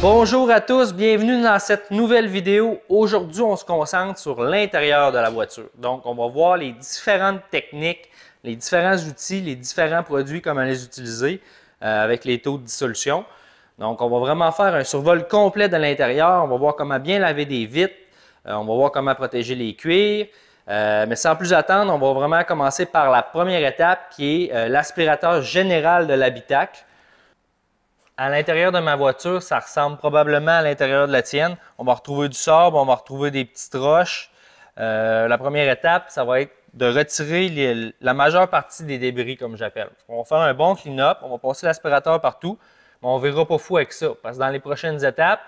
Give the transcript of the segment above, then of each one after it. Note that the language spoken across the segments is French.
Bonjour à tous, bienvenue dans cette nouvelle vidéo. Aujourd'hui, on se concentre sur l'intérieur de la voiture. Donc, on va voir les différentes techniques, les différents outils, les différents produits, comment les utiliser avec les taux de dissolution. Donc, on va vraiment faire un survol complet de l'intérieur. On va voir comment bien laver des vitres. On va voir comment protéger les cuirs. Mais sans plus attendre, on va vraiment commencer par la première étape qui est l'aspirateur général de l'habitacle. À l'intérieur de ma voiture, ça ressemble probablement à l'intérieur de la tienne. On va retrouver du sable, on va retrouver des petites roches. La première étape, ça va être de retirer la majeure partie des débris, comme j'appelle. On va faire un bon clean-up, on va passer l'aspirateur partout, mais on ne verra pas fou avec ça. Parce que dans les prochaines étapes,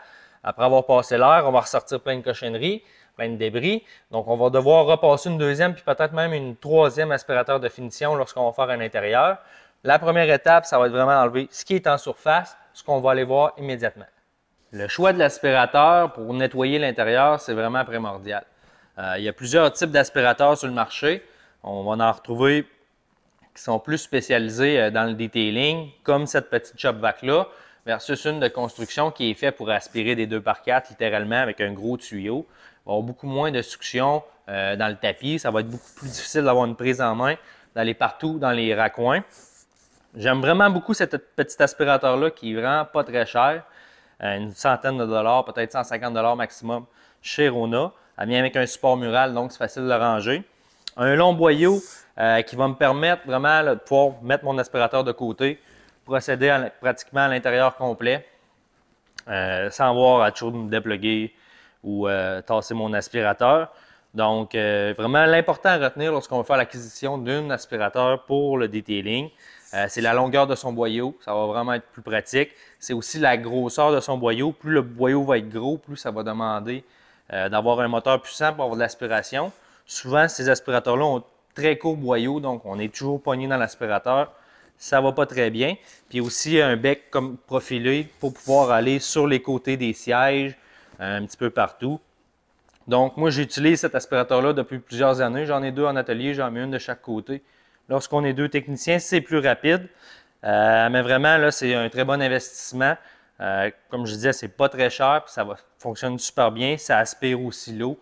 après avoir passé l'air, on va ressortir plein de cochonneries, plein de débris. Donc, on va devoir repasser une deuxième, puis peut-être même une troisième aspirateur de finition lorsqu'on va faire un intérieur. La première étape, ça va être vraiment d'enlever ce qui est en surface, ce qu'on va aller voir immédiatement. Le choix de l'aspirateur pour nettoyer l'intérieur, c'est vraiment primordial. Il y a plusieurs types d'aspirateurs sur le marché. On va en retrouver qui sont plus spécialisés dans le detailing, comme cette petite shop vac-là, versus une de construction qui est faite pour aspirer des 2x4 littéralement avec un gros tuyau. Il va y avoir beaucoup moins de succion dans le tapis. Ça va être beaucoup plus difficile d'avoir une prise en main, d'aller partout dans les raccoins. J'aime vraiment beaucoup cet petit aspirateur-là qui est vraiment pas très cher. Une centaine de dollars, peut-être 150 $ maximum chez Rona. Elle vient avec un support mural, donc c'est facile de le ranger. Un long boyau qui va me permettre vraiment de pouvoir mettre mon aspirateur de côté, procéder pratiquement à l'intérieur complet, sans avoir à toujours me dépluguer ou tasser mon aspirateur. Donc, vraiment, l'important à retenir lorsqu'on va faire l'acquisition d'un aspirateur pour le detailing, c'est la longueur de son boyau. Ça va vraiment être plus pratique. C'est aussi la grosseur de son boyau. Plus le boyau va être gros, plus ça va demander d'avoir un moteur puissant pour avoir de l'aspiration. Souvent, ces aspirateurs-là ont très court boyau, donc on est toujours pogné dans l'aspirateur. Ça ne va pas très bien. Puis aussi un bec comme profilé pour pouvoir aller sur les côtés des sièges, un petit peu partout. Donc, moi, j'utilise cet aspirateur-là depuis plusieurs années. J'en ai deux en atelier, j'en mets une de chaque côté. Lorsqu'on est deux techniciens, c'est plus rapide. Mais vraiment, là, c'est un très bon investissement. Comme je disais, c'est pas très cher, puis ça fonctionne super bien. Ça aspire aussi l'eau,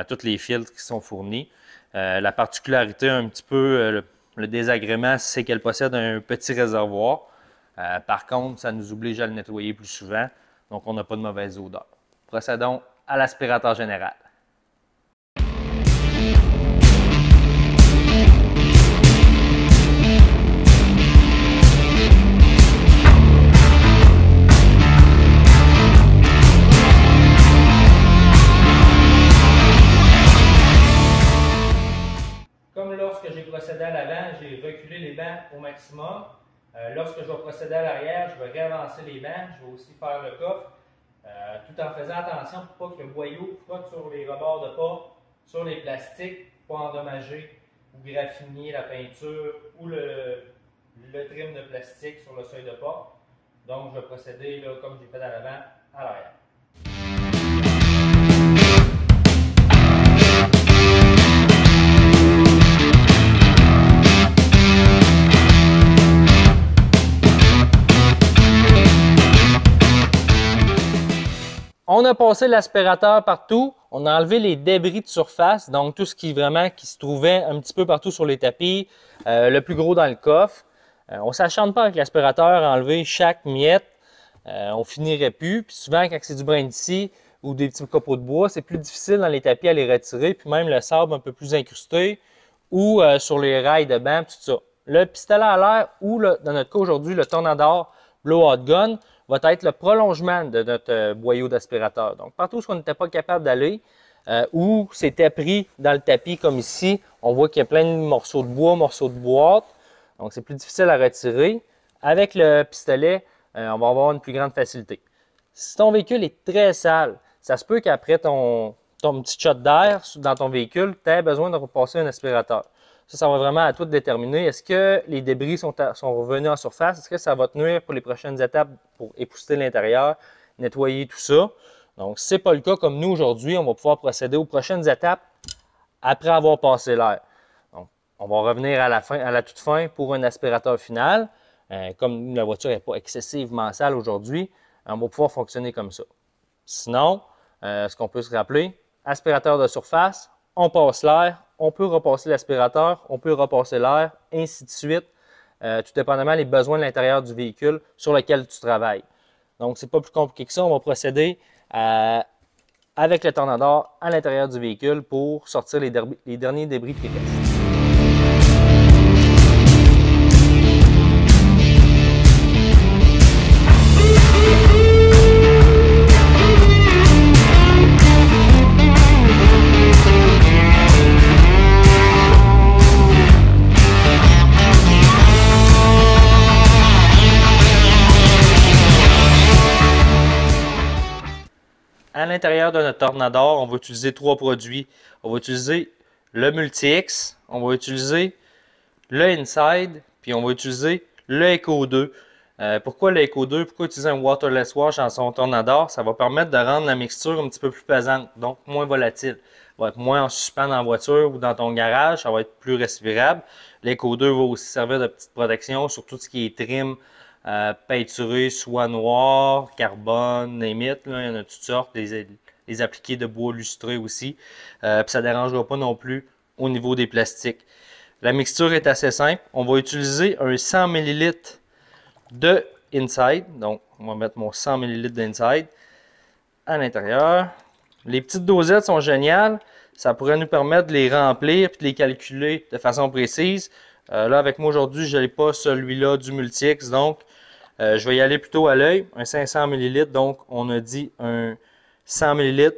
tous les filtres qui sont fournis. La particularité, un petit peu, le désagrément, c'est qu'elle possède un petit réservoir. Par contre, ça nous oblige à le nettoyer plus souvent, donc on n'a pas de mauvaise odeur. Procédons à l'aspirateur général. Comme lorsque j'ai procédé à l'avant, j'ai reculé les bancs au maximum. Lorsque je vais procéder à l'arrière, je vais réavancer les bancs, je vais aussi faire le coffre, tout en faisant attention pour pas que le boyau frotte sur les rebords de pas, sur les plastiques, pour pas endommager ou graffiner la peinture ou le trim de plastique sur le seuil de porte. Donc, je vais procéder là, comme j'ai fait à l'avant, à l'arrière. On a passé l'aspirateur partout, on a enlevé les débris de surface, donc tout ce qui se trouvait un petit peu partout sur les tapis, le plus gros dans le coffre. On ne s'acharne pas avec l'aspirateur à enlever chaque miette, on finirait plus. Puis souvent, quand c'est du brin de scie ou des petits copeaux de bois, c'est plus difficile dans les tapis à les retirer, puis même le sable un peu plus incrusté ou sur les rails de banc, tout ça. Le pistolet à l'air ou, dans notre cas aujourd'hui, le Tornador Blowout Gun, va être le prolongement de notre boyau d'aspirateur. Donc, partout où on n'était pas capable d'aller, ou c'était pris dans le tapis comme ici, on voit qu'il y a plein de morceaux de bois, morceaux de boîte. Donc, c'est plus difficile à retirer. Avec le pistolet, on va avoir une plus grande facilité. Si ton véhicule est très sale, ça se peut qu'après ton petit shot d'air dans ton véhicule, tu aies besoin de repasser un aspirateur. Ça va vraiment à toi de déterminer. Est-ce que les débris sont revenus en surface? Est-ce que ça va te nuire pour les prochaines étapes pour épousseter l'intérieur, nettoyer tout ça? Donc, si ce n'est pas le cas comme nous aujourd'hui, on va pouvoir procéder aux prochaines étapes après avoir passé l'air. Donc, on va revenir à la toute fin pour un aspirateur final. Comme la voiture n'est pas excessivement sale aujourd'hui, on va pouvoir fonctionner comme ça. Sinon, ce qu'on peut se rappeler, aspirateur de surface, on passe l'air, on peut repasser l'aspirateur, on peut repasser l'air, ainsi de suite, tout dépendamment des besoins de l'intérieur du véhicule sur lequel tu travailles. Donc, c'est pas plus compliqué que ça. On va procéder avec le Tornador à l'intérieur du véhicule pour sortir les derniers débris qui restent. À l'intérieur de notre Tornador, on va utiliser 3 produits. On va utiliser le Multi-X, on va utiliser le Inside, puis on va utiliser le Eco 2. Pourquoi le Eco 2? Pourquoi utiliser un Waterless Wash dans son Tornador? Ça va permettre de rendre la mixture un petit peu plus pesante, donc moins volatile. Ça va être moins en suspens dans la voiture ou dans ton garage, ça va être plus respirable. L'Eco 2 va aussi servir de petite protection sur tout ce qui est trim, peinturé, soit noir, carbone, name it, là, il y en a toutes sortes, les appliqués de bois lustré aussi, puis ça ne dérangera pas non plus au niveau des plastiques. La mixture est assez simple, on va utiliser un 100 ml de Inside, donc on va mettre mon 100 ml d'Inside à l'intérieur. Les petites dosettes sont géniales, ça pourrait nous permettre de les remplir et de les calculer de façon précise. Là avec moi aujourd'hui, je n'ai pas celui-là du Multi-X, donc je vais y aller plutôt à l'œil, un 500 ml, donc on a dit un 100 ml,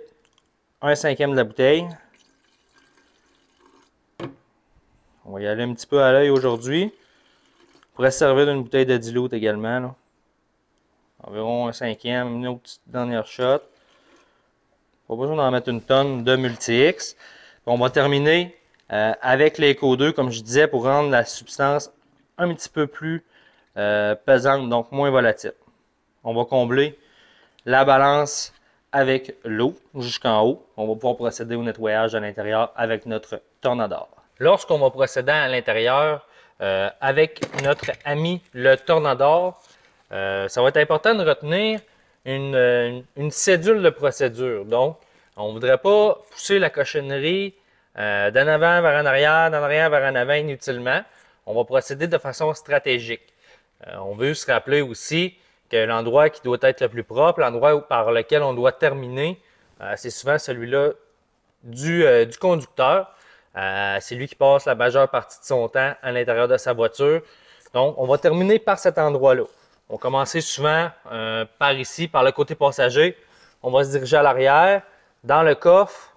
1/5 de la bouteille. On va y aller un petit peu à l'œil aujourd'hui. On pourrait se servir d'une bouteille de dilute également. Là. Environ 1/5, une autre petite dernière shot. Pas besoin d'en mettre une tonne de Multi-X. On va terminer avec l'Eco 2, comme je disais, pour rendre la substance un petit peu plus pesante, donc moins volatile. On va combler la balance avec l'eau jusqu'en haut. On va pouvoir procéder au nettoyage à l'intérieur avec notre Tornador. Lorsqu'on va procéder à l'intérieur avec notre ami le Tornador, ça va être important de retenir une cédule de procédure. Donc, on ne voudrait pas pousser la cochonnerie d'en avant vers en arrière, d'en arrière vers en avant inutilement. On va procéder de façon stratégique. On veut se rappeler aussi que l'endroit qui doit être le plus propre, l'endroit par lequel on doit terminer, c'est souvent celui-là du conducteur. C'est lui qui passe la majeure partie de son temps à l'intérieur de sa voiture. Donc, on va terminer par cet endroit-là. On va commencer souvent par ici, par le côté passager. On va se diriger à l'arrière, dans le coffre,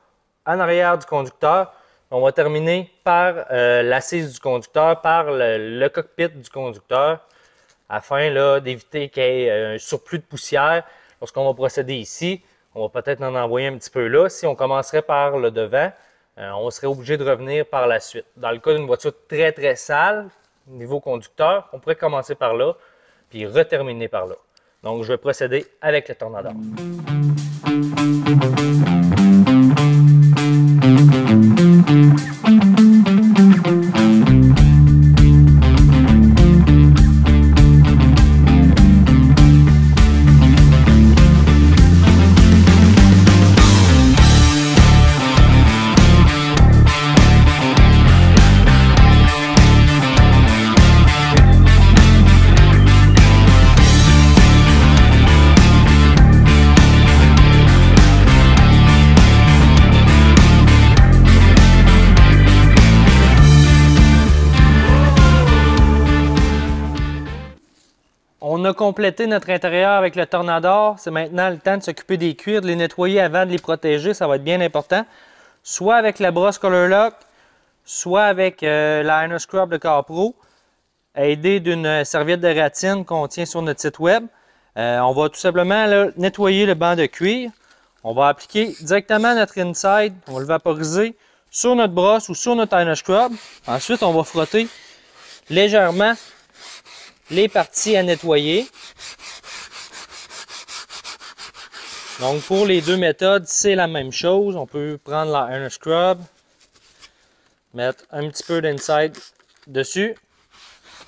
en arrière du conducteur. On va terminer par l'assise du conducteur, par le cockpit du conducteur, afin d'éviter qu'il y ait un surplus de poussière. Lorsqu'on va procéder ici, on va peut-être en envoyer un petit peu là. Si on commencerait par le devant, on serait obligé de revenir par la suite. Dans le cas d'une voiture très très sale, niveau conducteur, on pourrait commencer par là, puis reterminer par là. Donc, je vais procéder avec le Tornador. On a complété notre intérieur avec le Tornador. C'est maintenant le temps de s'occuper des cuirs, de les nettoyer avant de les protéger. Ça va être bien important. Soit avec la brosse Color Lock, soit avec l'Iron Scrub de CarPro, aidé d'une serviette de rétine qu'on tient sur notre site web. On va tout simplement là, nettoyer le banc de cuir. On va appliquer directement notre Inside. On va le vaporiser sur notre brosse ou sur notre Iron Scrub. Ensuite, on va frotter légèrement les parties à nettoyer. Donc pour les deux méthodes, c'est la même chose. On peut prendre la Iron Scrub, mettre un petit peu d'Inside dessus,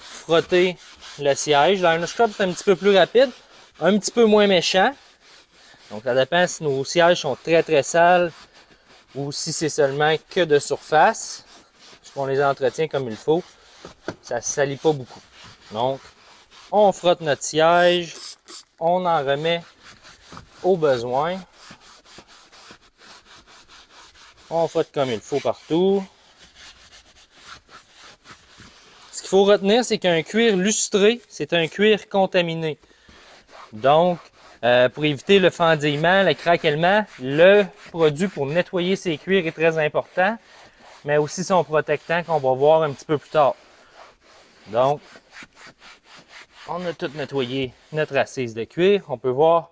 frotter le siège. La Iron Scrub, c'est un petit peu plus rapide. un petit peu moins méchant. Donc ça dépend si nos sièges sont très sales ou si c'est seulement que de surface. Puisqu'on les entretient comme il faut, ça ne salit pas beaucoup. Donc on frotte notre siège, on en remet au besoin. On frotte comme il faut partout. Ce qu'il faut retenir, c'est qu'un cuir lustré, c'est un cuir contaminé. Donc, pour éviter le fendillement, le craquellement, le produit pour nettoyer ces cuirs est très important, mais aussi son protectant qu'on va voir un petit peu plus tard. Donc, on a tout nettoyé notre assise de cuir. On peut voir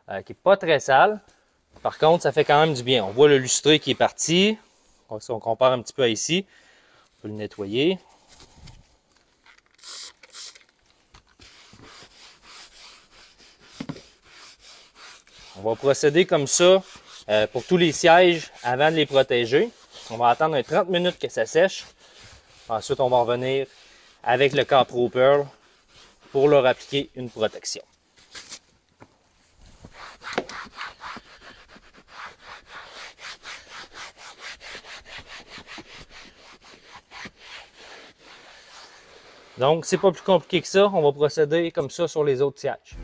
qu'il n'est pas très sale. Par contre, ça fait quand même du bien. On voit le lustré qui est parti. Si on compare un petit peu à ici, on peut le nettoyer. On va procéder comme ça pour tous les sièges avant de les protéger. On va attendre 30 minutes que ça sèche. Ensuite, on va revenir avec le Capro Pearl pour leur appliquer une protection. Donc, c'est pas plus compliqué que ça. On va procéder comme ça sur les autres sièges.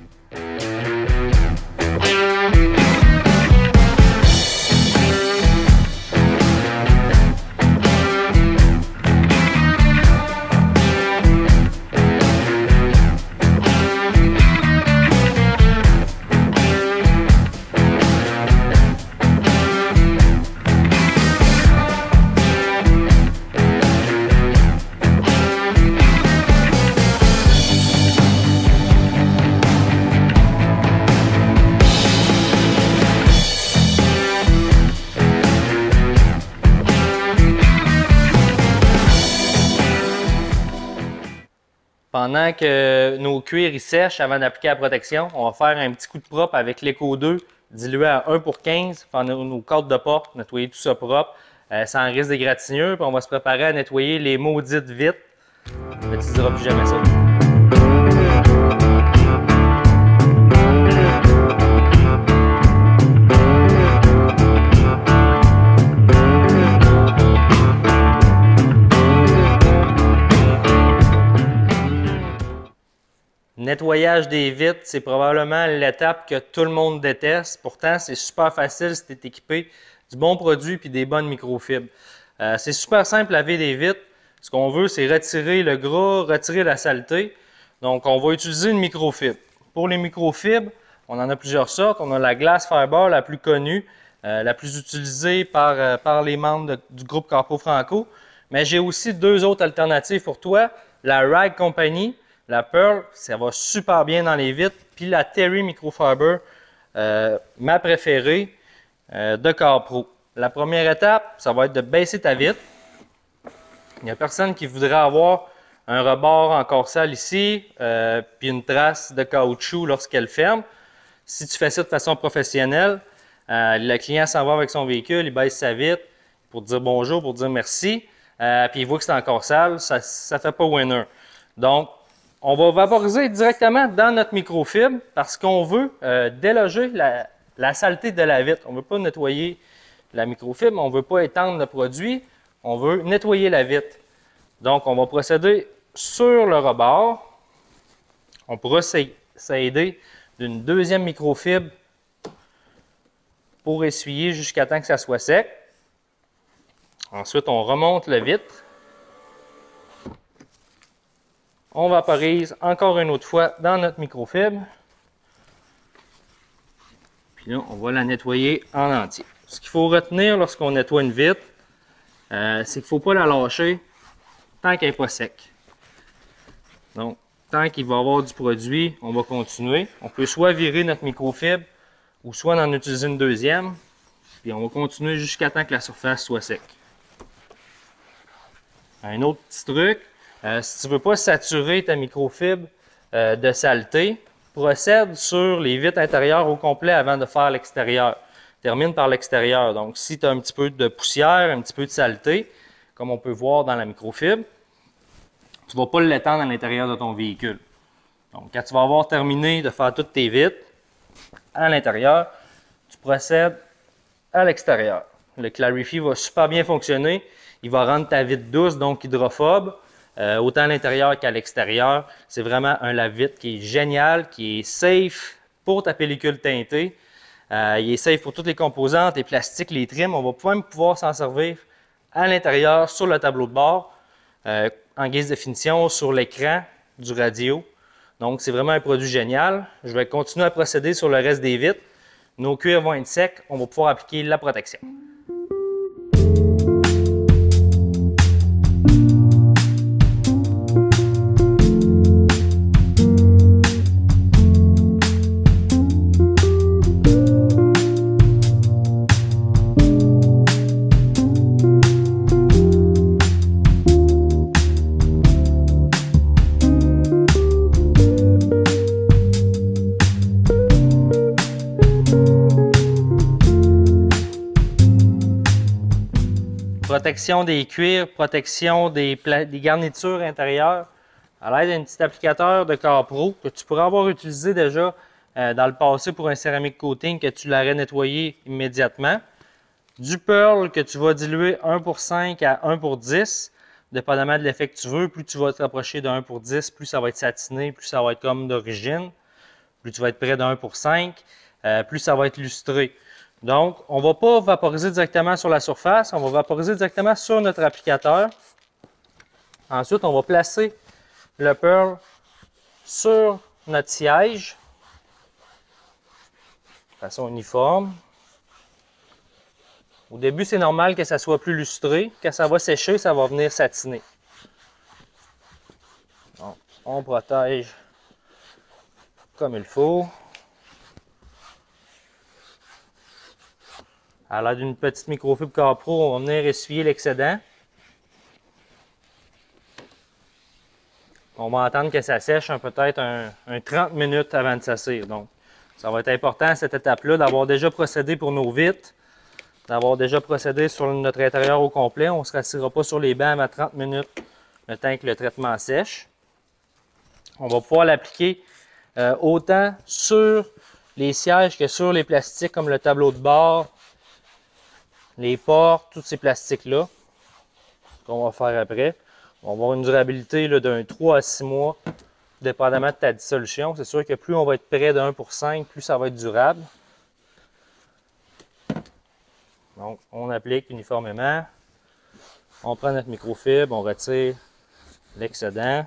Pendant que nos cuirs ils sèchent avant d'appliquer la protection, on va faire un petit coup de propre avec l'Eco 2 dilué à 1/15. Faire nos cadres de porte, nettoyer tout ça propre, sans risque d'égratignure. Puis on va se préparer à nettoyer les maudites vitres. Mais tu ne diras plus jamais ça. Nettoyage des vitres, c'est probablement l'étape que tout le monde déteste. Pourtant, c'est super facile si tu es équipé du bon produit et des bonnes microfibres. C'est super simple laver des vitres. Ce qu'on veut, c'est retirer le gras, retirer la saleté. Donc, on va utiliser une microfibre. Pour les microfibres, on en a plusieurs sortes. On a la Glass Fiber, la plus connue, la plus utilisée par les membres du groupe Capro Franco. Mais j'ai aussi deux autres alternatives pour toi. La Rag Company. La Pearl, ça va super bien dans les vitres. Puis la Terry Microfiber, ma préférée de Capro. La première étape, ça va être de baisser ta vitre. Il n'y a personne qui voudrait avoir un rebord encore sale ici, puis une trace de caoutchouc lorsqu'elle ferme. Si tu fais ça de façon professionnelle, le client s'en va avec son véhicule, il baisse sa vitre pour dire bonjour, pour dire merci, puis il voit que c'est encore sale, ça ne fait pas winner. Donc, on va vaporiser directement dans notre microfibre parce qu'on veut déloger la saleté de la vitre. On ne veut pas nettoyer la microfibre, on ne veut pas étendre le produit, on veut nettoyer la vitre. Donc, on va procéder sur le rebord. On pourra s'aider d'une deuxième microfibre pour essuyer jusqu'à temps que ça soit sec. Ensuite, on remonte le vitre. On vaporise encore une autre fois dans notre microfibre. Puis là, on va la nettoyer en entier. Ce qu'il faut retenir lorsqu'on nettoie une vitre, c'est qu'il ne faut pas la lâcher tant qu'elle n'est pas sec. Donc, tant qu'il va y avoir du produit, on va continuer. On peut soit virer notre microfibre ou soit en utiliser une deuxième. Puis on va continuer jusqu'à temps que la surface soit sec. Un autre petit truc. Si tu ne veux pas saturer ta microfibre de saleté, procède sur les vitres intérieures au complet avant de faire l'extérieur. Termine par l'extérieur. Donc, si tu as un petit peu de poussière, un petit peu de saleté, comme on peut voir dans la microfibre, tu ne vas pas l'étendre à l'intérieur de ton véhicule. Donc, quand tu vas avoir terminé de faire toutes tes vitres à l'intérieur, tu procèdes à l'extérieur. Le Clarify va super bien fonctionner. Il va rendre ta vitre douce, donc hydrophobe, autant à l'intérieur qu'à l'extérieur. C'est vraiment un lave-vitre qui est génial, qui est safe pour ta pellicule teintée. Il est safe pour toutes les composantes, les plastiques, les trims. On va même pouvoir s'en servir à l'intérieur, sur le tableau de bord, en guise de finition, sur l'écran du radio. Donc, c'est vraiment un produit génial. Je vais continuer à procéder sur le reste des vitres. Nos cuirs vont être secs. On va pouvoir appliquer la protection. Protection des cuirs, protection des garnitures intérieures à l'aide d'un petit applicateur de Capro que tu pourrais avoir utilisé déjà dans le passé pour un céramique coating que tu l'aurais nettoyé immédiatement. Du Pearl que tu vas diluer 1/5 à 1/10, dépendamment de l'effet que tu veux. Plus tu vas te rapprocher de 1/10, plus ça va être satiné, plus ça va être comme d'origine. Plus tu vas être près de 1/5, plus ça va être lustré. Donc, on ne va pas vaporiser directement sur la surface, on va vaporiser directement sur notre applicateur. Ensuite, on va placer le Pearl sur notre siège de façon uniforme. Au début, c'est normal que ça soit plus lustré. Quand ça va sécher, ça va venir satiner. Donc, on protège comme il faut. À l'aide d'une petite microfibre Capro, on va venir essuyer l'excédent. On va attendre que ça sèche peut-être un 30 minutes avant de s'assire. Donc, ça va être important à cette étape-là d'avoir déjà procédé pour nos vitres, d'avoir déjà procédé sur notre intérieur au complet. On ne se rassira pas sur les bancs à 30 minutes le temps que le traitement sèche. On va pouvoir l'appliquer autant sur les sièges que sur les plastiques comme le tableau de bord, les portes, tous ces plastiques-là qu'on va faire après. On va avoir une durabilité d'un 3 à 6 mois, dépendamment de ta dissolution. C'est sûr que plus on va être près de 1/5, plus ça va être durable. Donc, on applique uniformément. On prend notre microfibre, on retire l'excédent.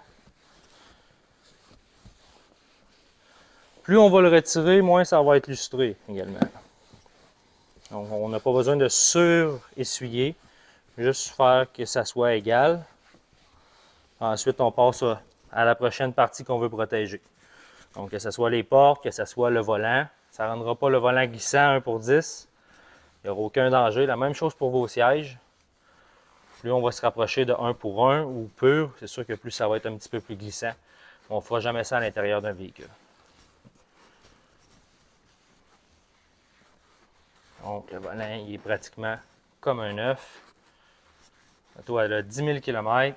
Plus on va le retirer, moins ça va être lustré également. Donc, on n'a pas besoin de sur-essuyer, juste faire que ça soit égal. Ensuite, on passe à la prochaine partie qu'on veut protéger. Donc, que ce soit les portes, que ce soit le volant. Ça ne rendra pas le volant glissant 1/10. Il n'y aura aucun danger. La même chose pour vos sièges. Plus on va se rapprocher de 1/1 ou pur, c'est sûr que plus ça va être un petit peu plus glissant. On ne fera jamais ça à l'intérieur d'un véhicule. Donc, le volant, il est pratiquement comme un neuf. L'auto, elle a 10 000 km.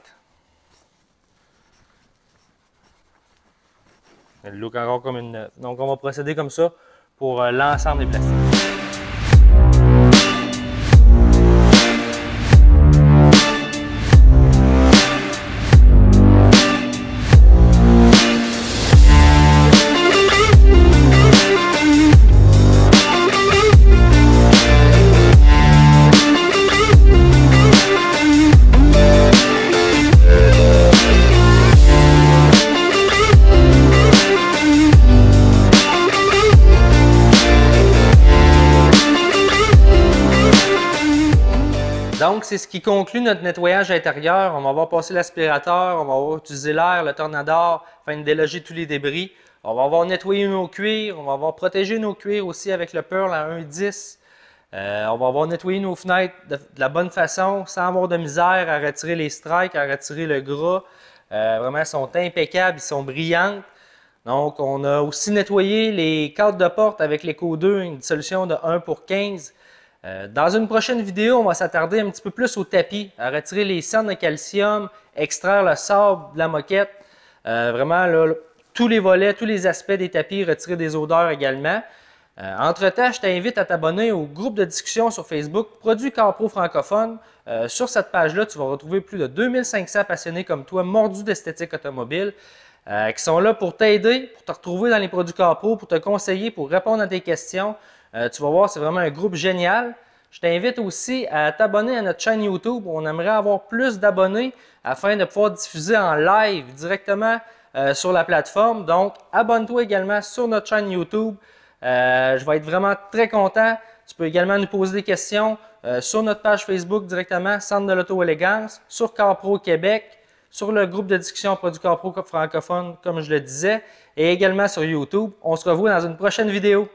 Elle look encore comme une neuve. Donc, on va procéder comme ça pour l'ensemble des plastiques. Donc, c'est ce qui conclut notre nettoyage intérieur. On va avoir passé l'aspirateur, on va avoir utilisé l'air, le tornador, afin de déloger tous les débris. On va avoir nettoyé nos cuirs, on va avoir protégé nos cuirs aussi avec le Pearl à 1,10. On va avoir nettoyé nos fenêtres de la bonne façon, sans avoir de misère à retirer les strikes, à retirer le gras. Vraiment, elles sont impeccables, ils sont brillantes. Donc, on a aussi nettoyé les cadres de porte avec l'Eco 2, une solution de 1/15. Dans une prochaine vidéo, on va s'attarder un petit peu plus au tapis, à retirer les cernes de calcium, extraire le sable de la moquette. Vraiment, là, tous les volets, tous les aspects des tapis, retirer des odeurs également. Entre-temps, je t'invite à t'abonner au groupe de discussion sur Facebook Produits CarPro francophones. Sur cette page-là, tu vas retrouver plus de 2500 passionnés comme toi, mordus d'esthétique automobile, qui sont là pour t'aider, pour te retrouver dans les produits CarPro, pour te conseiller, pour répondre à tes questions. Tu vas voir, c'est vraiment un groupe génial. Je t'invite aussi à t'abonner à notre chaîne YouTube. On aimerait avoir plus d'abonnés afin de pouvoir diffuser en live directement sur la plateforme. Donc, abonne-toi également sur notre chaîne YouTube. Je vais être vraiment très content. Tu peux également nous poser des questions sur notre page Facebook directement, Centre de l'Auto-Élégance, sur CarPro Québec, sur le groupe de discussion Produits CarPro francophone, comme je le disais, et également sur YouTube. On se revoit dans une prochaine vidéo.